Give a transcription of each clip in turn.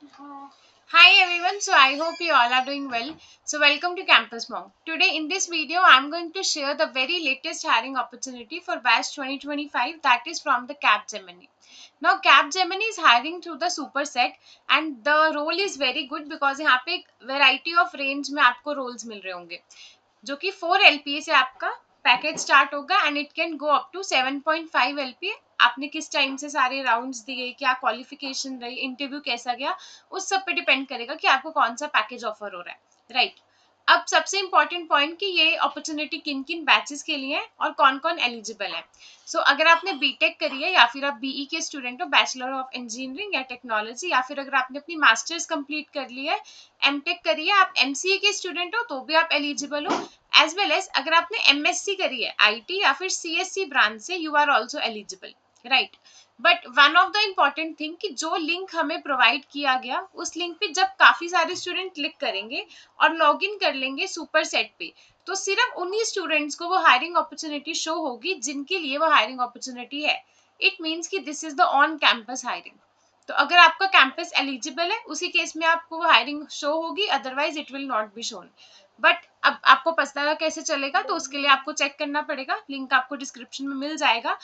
Hi everyone, so I hope you all are doing well. So welcome to Campus Monk. Today in this video I am going to share the very latest hiring opportunity for batch 2025, that is from the Capgemini. Now Capgemini is hiring through the superset and the role is very good because यहाँ पे एक variety of range में आपको roles मिल रहे होंगे जो कि 4 LPA से आपका पैकेज स्टार्ट होगा and it can go up to 7.5 LPA। आपने किस टाइम से सारे राउंड्स दिए, क्या क्वालिफिकेशन रही, इंटरव्यू कैसा गया, उस सब पे डिपेंड करेगा कि आपको कौन सा पैकेज ऑफर हो रहा है, राइट। अब सबसे इंपॉर्टेंट पॉइंट कि ये अपॉर्चुनिटी किन किन बैचेस के लिए है और कौन कौन एलिजिबल है। सो अगर आपने बीटेक करी है या फिर आप बीई के स्टूडेंट हो, बैचलर ऑफ इंजीनियरिंग या टेक्नोलॉजी, या फिर अगर आपने अपनी मास्टर्स कंप्लीट कर ली है, एमटेक करी है, आप एमसीए के स्टूडेंट हो तो भी आप एलिजिबल हो, एज वेल एज अगर आपने एमएससी करी है आईटी या फिर सीएससी ब्रांच से, you are also eligible, right. But one of the important thing कि जो लिंक हमें प्रोवाइड किया गया, उस लिंक पे जब काफी सारे स्टूडेंट क्लिक करेंगे और लॉग इन कर लेंगे सुपर सेट पे, तो सिर्फ उन्हीं स्टूडेंट्स को वो हायरिंग अपॉर्चुनिटी शो होगी जिनके लिए वो हायरिंग अपॉर्चुनिटी है। इट मीन्स कि this is the on campus hiring. तो अगर आपका कैंपस एलिजिबल है उसी केस में आपको वो हायरिंग शो होगी, otherwise it will not be shown. But अब आपको पता कैसे चलेगा, तो उसके लिए आपको चेक करना पड़ेगा, लिंक आपको डिस्क्रिप्शन में मिल जाएगा।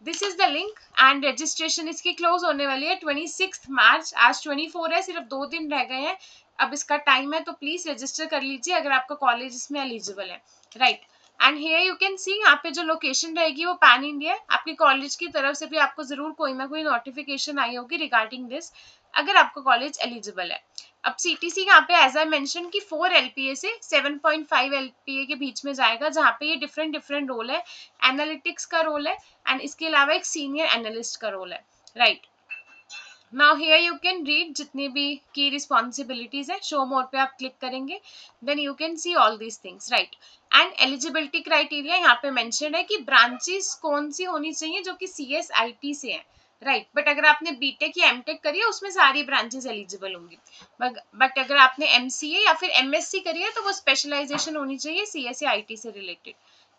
This is the link and registration इसकी क्लोज होने वाली है 26 मार्च। आज 24 है, सिर्फ 2 दिन रह गए हैं अब इसका टाइम है, तो प्लीज रजिस्टर कर लीजिए अगर आपका कॉलेज इसमें एलिजिबल है, right. And here you can सी यहाँ पे जो लोकेशन रहेगी वो पैन इंडिया है। आपके कॉलेज की तरफ से भी आपको जरूर कोई ना कोई नोटिफिकेशन आई होगी रिगार्डिंग दिस, अगर आपका कॉलेज एलिजिबल है। अब सीटीसी यहाँ पे एज आई मेंशन कि 4 LPA से 7.5 LPA के बीच में जाएगा, जहाँ पे ये डिफरेंट डिफरेंट रोल है। एनालिटिक्स का रोल है एंड इसके अलावा एक सीनियर एनालिस्ट का रोल है, right. Now here you can read जितनी भी की रिस्पॉन्सिबिलिटीज है, शो मोर पे आप क्लिक करेंगे, then you can see all these things, right. And eligibility criteria यहाँ पे मेंशन है कि ब्रांचेस कौन सी होनी चाहिए जो कि CSIT से है, राइट। बट अगर आपने बीटेक या एमटेक करी है उसमें सारी ब्रांचेस एलिजिबल होंगी। बट अगर आपने एमसीए या फिर एमएससी करी है तो वो स्पेशलाइजेशन होनी चाहिए CSIT से रिलेटेड।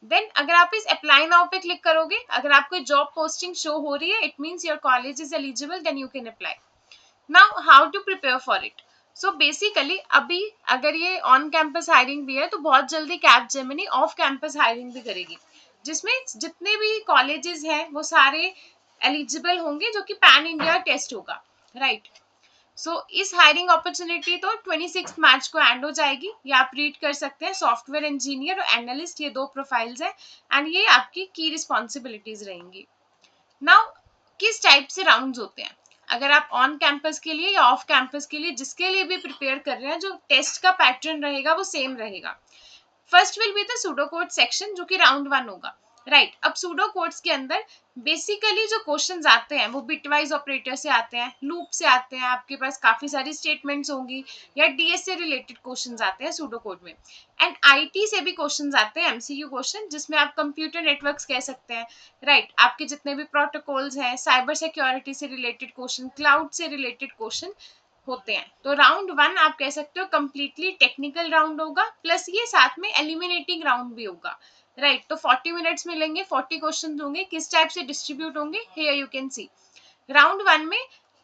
देन अगर आप इस अप्लाई नाउ पे क्लिक करोगे, अगर आपको जॉब पोस्टिंग शो हो रही है, it means your college is eligible, then you can apply. Now how to prepare for it. So basically अभी अगर ये ऑन कैंपस हायरिंग भी है तो बहुत जल्दी कैपजेमिनी ऑफ कैंपस हायरिंग भी करेगी, जिसमें जितने भी कॉलेजेस हैं वो सारे एलिजिबल होंगे, जो कि पैन इंडिया टेस्ट होगा, राइट। सो इस हायरिंग अपॉर्चुनिटी तो 26 मार्च को एंड हो जाएगी। ये आप रीड कर सकते हैं, सॉफ्टवेयर इंजीनियर और एनालिस्ट, ये 2 प्रोफाइल्स हैं एंड ये आपकी की रिस्पॉन्सिबिलिटीज रहेंगी। नाउ किस टाइप से राउंड्स होते हैं, अगर आप ऑन कैंपस के लिए या ऑफ कैंपस के लिए जिसके लिए भी प्रिपेयर कर रहे हैं, जो टेस्ट का पैटर्न रहेगा वो सेम रहेगा। First will be the pseudo code section, जो कि राउंड 1 होगा, राइट। अब सूडो कोड्स के अंदर बेसिकली जो क्वेश्चंस आते हैं वो बिटवाइज ऑपरेटर से आते हैं, लूप से आते हैं, आपके पास काफी सारी स्टेटमेंट्स होंगी, या डीएस से रिलेटेड क्वेश्चंस आते हैं सूडो कोड में। एंड आईटी से भी क्वेश्चंस आते हैं, एमसीक्यू क्वेश्चन, जिसमें आप कंप्यूटर नेटवर्क्स कह सकते हैं, राइट। आपके जितने भी प्रोटोकॉल्स हैं, साइबर सिक्योरिटी से रिलेटेड क्वेश्चन, क्लाउड से रिलेटेड क्वेश्चन होते हैं। तो राउंड 1 आप कह सकते हो कंप्लीटली टेक्निकल राउंड होगा, प्लस ये साथ में एलिमिनेटिंग राउंड भी होगा, राइट। तो 40 मिनट्स मिलेंगे, 40 क्वेश्चन होंगे, किस टाइप से डिस्ट्रीब्यूट होंगे, here you can C. Round 1 में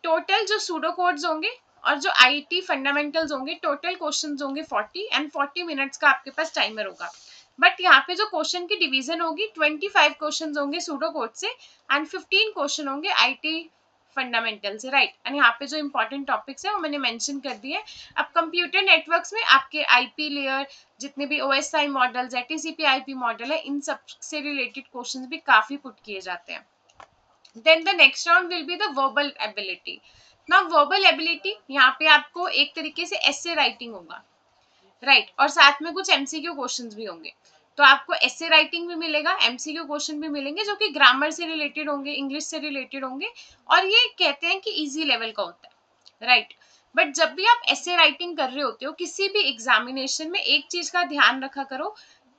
टोटल जो सूडो कोड्स होंगे और जो आईटी फंडामेंटल्स होंगे, टोटल क्वेश्चंस होंगे 40 एंड 40 मिनट्स का आपके पास टाइमर होगा। बट यहाँ पे जो क्वेश्चन की डिवीजन होगी, 25 क्वेश्चन होंगे सूडो कोड से एंड 15 क्वेश्चन होंगे आईटी फंडामेंटल से, राइट। एंड यहाँ पे जो इंपॉर्टेंट टॉपिक्स है वो मैंने मेंशन कर दिए। अब कंप्यूटर नेटवर्क्स में आपके आईपी लेयर, जितने भी ओएसआई मॉडल्स है, टीसीपी आईपी मॉडल है, इन सब से रिलेटेड क्वेश्चंस भी काफी पुट किए जाते हैं। Then the next round will be the verbal ability. Now verbal ability यहाँ पे आपको एक तरीके से एसे राइटिंग होगा, राइट, और साथ में कुछ एमसीक्यू क्वेश्चंस भी होंगे। तो आपको एसे राइटिंग भी मिलेगा, एमसीक्यू क्वेश्चन भी मिलेंगे, जो कि ग्रामर से रिलेटेड होंगे, इंग्लिश से रिलेटेड होंगे, और ये कहते हैं कि इजी लेवल का होता है, राइट। बट जब भी आप एसे राइटिंग कर रहे होते हो किसी भी एग्जामिनेशन में, एक चीज का ध्यान रखा करो,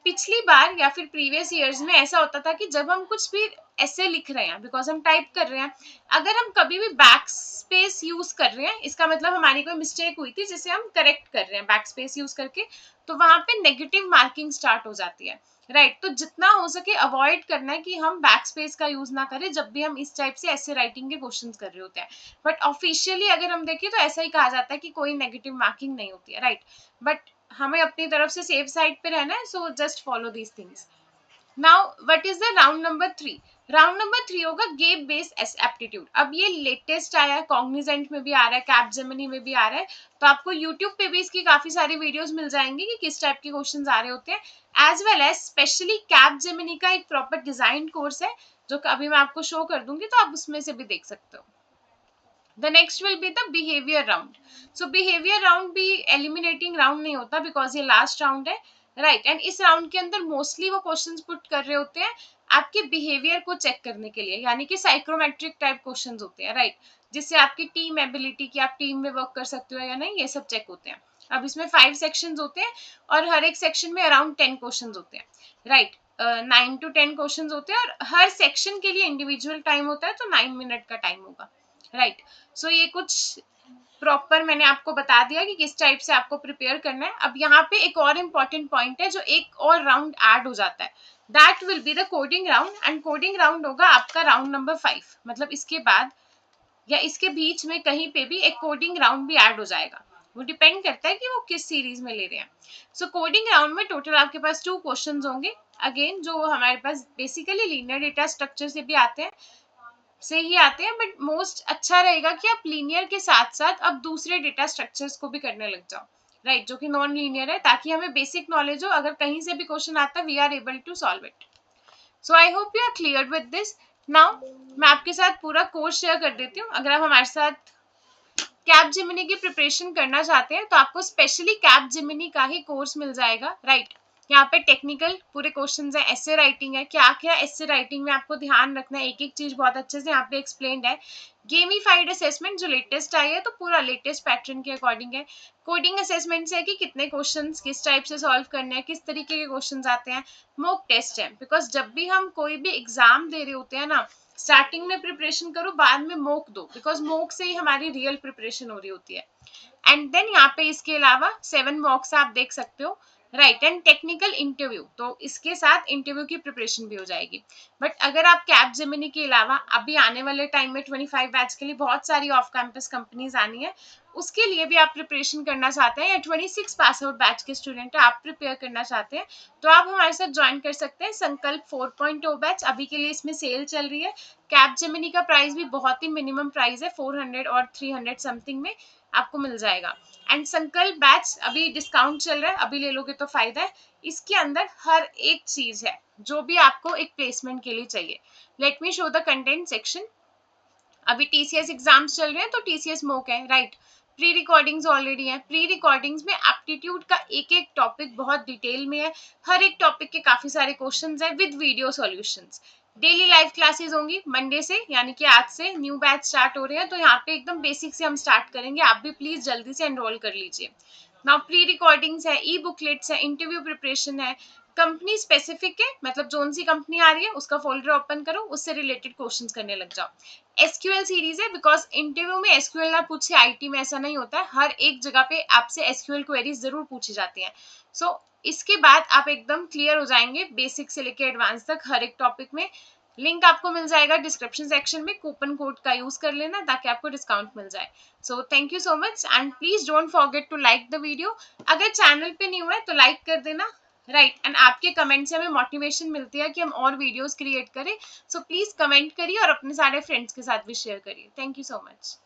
पिछली बार या फिर प्रीवियस ईयर्स में ऐसा होता था कि जब हम कुछ भी ऐसे लिख रहे हैं, बिकॉज हम टाइप कर रहे हैं, अगर हम कभी भी बैक स्पेस यूज कर रहे हैं, इसका मतलब हमारी कोई मिस्टेक हुई थी जिसे हम करेक्ट कर रहे हैं बैक स्पेस यूज करके, तो वहां पे नेगेटिव मार्किंग स्टार्ट हो जाती है, राइट। तो जितना हो सके अवॉइड करना है कि हम बैक स्पेस का यूज ना करें जब भी हम इस टाइप से ऐसे राइटिंग के क्वेश्चंस कर रहे होते हैं। बट ऑफिशियली अगर हम देखें तो ऐसा ही कहा जाता है कि कोई नेगेटिव मार्किंग नहीं होती है, राइट। बट हमें अपनी तरफ से सेफ साइड पे रहना है, so just follow these things. Now what is the round number 3? Round number 3 होगा गेप बेस्ड एप्टीट्यूड। अब ये लेटेस्ट आया है, कॉग्निजेंट में भी आ रहा है, कैपजेमिनी में भी आ रहा है, तो आपको यूट्यूब पे भी इसकी काफी सारी वीडियोस मिल जाएंगी कि किस टाइप के क्वेश्चंस आ रहे होते हैं। As well as specially Capgemini का एक प्रॉपर डिजाइन कोर्स है जो अभी मैं आपको शो कर दूंगी, तो आप उसमें से भी देख सकते हो। The next will be the behavior round. So behavior round भी eliminating round नहीं होता because ये last round है, right? And इस round के अंदर mostly वो questions put कर रहे होते हैं आपके behavior को check करने के लिए, यानी कि psychometric type questions होते हैं, right? जिससे आपकी टीम एबिलिटी की आप टीम में वर्क कर सकते हो या नहीं, ये सब चेक होते हैं। अब इसमें 5 सेक्शंस होते हैं और हर एक सेक्शन में अराउंड 10 क्वेश्चंस होते हैं, राइट। 9 to 10 क्वेश्चंस होते हैं और हर सेक्शन के लिए इंडिविजुअल टाइम होता है, तो 9 मिनट का टाइम होगा, राइट। सो ये कुछ प्रॉपर मैंने आपको बता दिया कि किस टाइप से आपको प्रिपेयर करना है। अब यहाँ पे एक और इम्पॉर्टेंट पॉइंट है जो एक और राउंड ऐड हो जाता है, that will be the coding round. And coding round होगा आपका राउंड नंबर 5, मतलब इसके बाद या इसके बीच में कहीं पे भी एक कोडिंग राउंड भी ऐड हो जाएगा, वो डिपेंड करता है कि वो किस सीरीज में ले रहे हैं। सो कोडिंग राउंड में टोटल आपके पास 2 क्वेश्चंस होंगे, अगेन जो हमारे पास बेसिकली लीनियर डेटा स्ट्रक्चर से भी आते हैं, से ही आते हैं, बट मोस्ट अच्छा रहेगा कि आप लीनियर के साथ साथ अब दूसरे डेटा स्ट्रक्चर्स को भी करने लग जाओ, राइट, जो कि नॉन लीनियर है, ताकि हमें बेसिक नॉलेज हो, अगर कहीं से भी क्वेश्चन आता है we are able to solve it. So I hope you are clear with this. Now मैं आपके साथ पूरा कोर्स शेयर कर देती हूँ। अगर आप हमारे साथ कैपजेमिनी की प्रिपरेशन करना चाहते हैं तो आपको स्पेशली कैपजेमिनी का ही कोर्स मिल जाएगा, राइट। यहाँ पे टेक्निकल पूरे क्वेश्चंस है, एसे राइटिंग है, क्या क्या एसे राइटिंग में आपको ध्यान रखना है, एक एक चीज बहुत अच्छे से यहाँ पे एक्सप्लेन्ड है। गेमिफाइड असेसमेंट जो लेटेस्ट आई है, तो पूरा लेटेस्ट पैटर्न के अकॉर्डिंग है। कोडिंग असेसमेंट से है कि कितने क्वेश्चंस किस टाइप से सॉल्व करने हैं, किस तरीके के क्वेश्चंस आते हैं। मॉक टेस्ट है, बिकॉज जब भी हम कोई भी एग्जाम दे रहे होते हैं ना, स्टार्टिंग में प्रिपरेशन करो, बाद में मोक दो, बिकॉज मोक से ही हमारी रियल प्रिपरेशन हो रही होती है। एंड देन यहाँ पे इसके अलावा 7 मॉक्स आप देख सकते हो, राइट। एंड टेक्निकल इंटरव्यू, तो इसके साथ इंटरव्यू की प्रिपरेशन भी हो जाएगी। बट अगर आप कैपजेमिनी के अलावा अभी आने वाले टाइम में 25 बैच के लिए बहुत सारी ऑफ कैंपस कंपनीज आनी है, उसके लिए भी आप प्रिपरेशन करना चाहते हैं, या 26 पास आउट बैच के स्टूडेंट आप प्रिपेयर करना चाहते हैं, तो आप हमारे साथ ज्वाइन कर सकते हैं संकल्प 4.0 बैच। अभी के लिए इसमें सेल चल रही है। कैपजेमिनी का प्राइस भी बहुत ही मिनिमम प्राइस है, 400 और 300 समथिंग में आपको मिल जाएगा। एंड संकल्प बैच अभी डिस्काउंट चल रहा है, अभी ले लोगे तो फायदा है। इसके अंदर हर एक चीज है जो भी आपको एक प्लेसमेंट के लिए चाहिए। Let me show the content section. अभी टीसीएस एग्जाम्स चल रहे हैं, तो टीसीएस मोक है, राइट। प्री रिकॉर्डिंग्स ऑलरेडी है। प्री रिकॉर्डिंग्स में एप्टीट्यूड का एक एक टॉपिक बहुत डिटेल में है, हर एक टॉपिक के काफी सारे क्वेश्चंस है with video solutions. Daily live classes होंगी मंडे से, यानी कि आज से न्यू बैच स्टार्ट हो रहे हैं, तो यहाँ पे एकदम बेसिक से हम स्टार्ट करेंगे, आप भी प्लीज जल्दी से एनरोल कर लीजिए। नाउ प्री रिकॉर्डिंग्स है, ई बुकलेट्स है, इंटरव्यू प्रिपरेशन है, कंपनी स्पेसिफिक है, मतलब जोन सी कंपनी आ रही है उसका फोल्डर ओपन करो, उससे रिलेटेड क्वेश्चंस करने लग जाओ। एसक्यूएल सीरीज है, बिकॉज इंटरव्यू में एसक्यूएल ना पूछे, आईटी में ऐसा नहीं होता है, हर एक जगह पे आपसे एसक्यूएल क्वेरीज जरूर पूछी जाती हैं। सो इसके बाद आप एकदम क्लियर हो जाएंगे बेसिक से लेके एडवांस तक हर एक टॉपिक में। लिंक आपको मिल जाएगा डिस्क्रिप्शन सेक्शन में, कूपन कोड का यूज कर लेना ताकि आपको डिस्काउंट मिल जाए। So thank you so much and please don't forget to like the video. अगर चैनल पे न्यू है तो लाइक कर देना, राइट। एंड आपके कमेंट से हमें मोटिवेशन मिलती है कि हम और वीडियोस क्रिएट करें, सो प्लीज कमेंट करिए और अपने सारे फ्रेंड्स के साथ भी शेयर करिए। Thank you so much.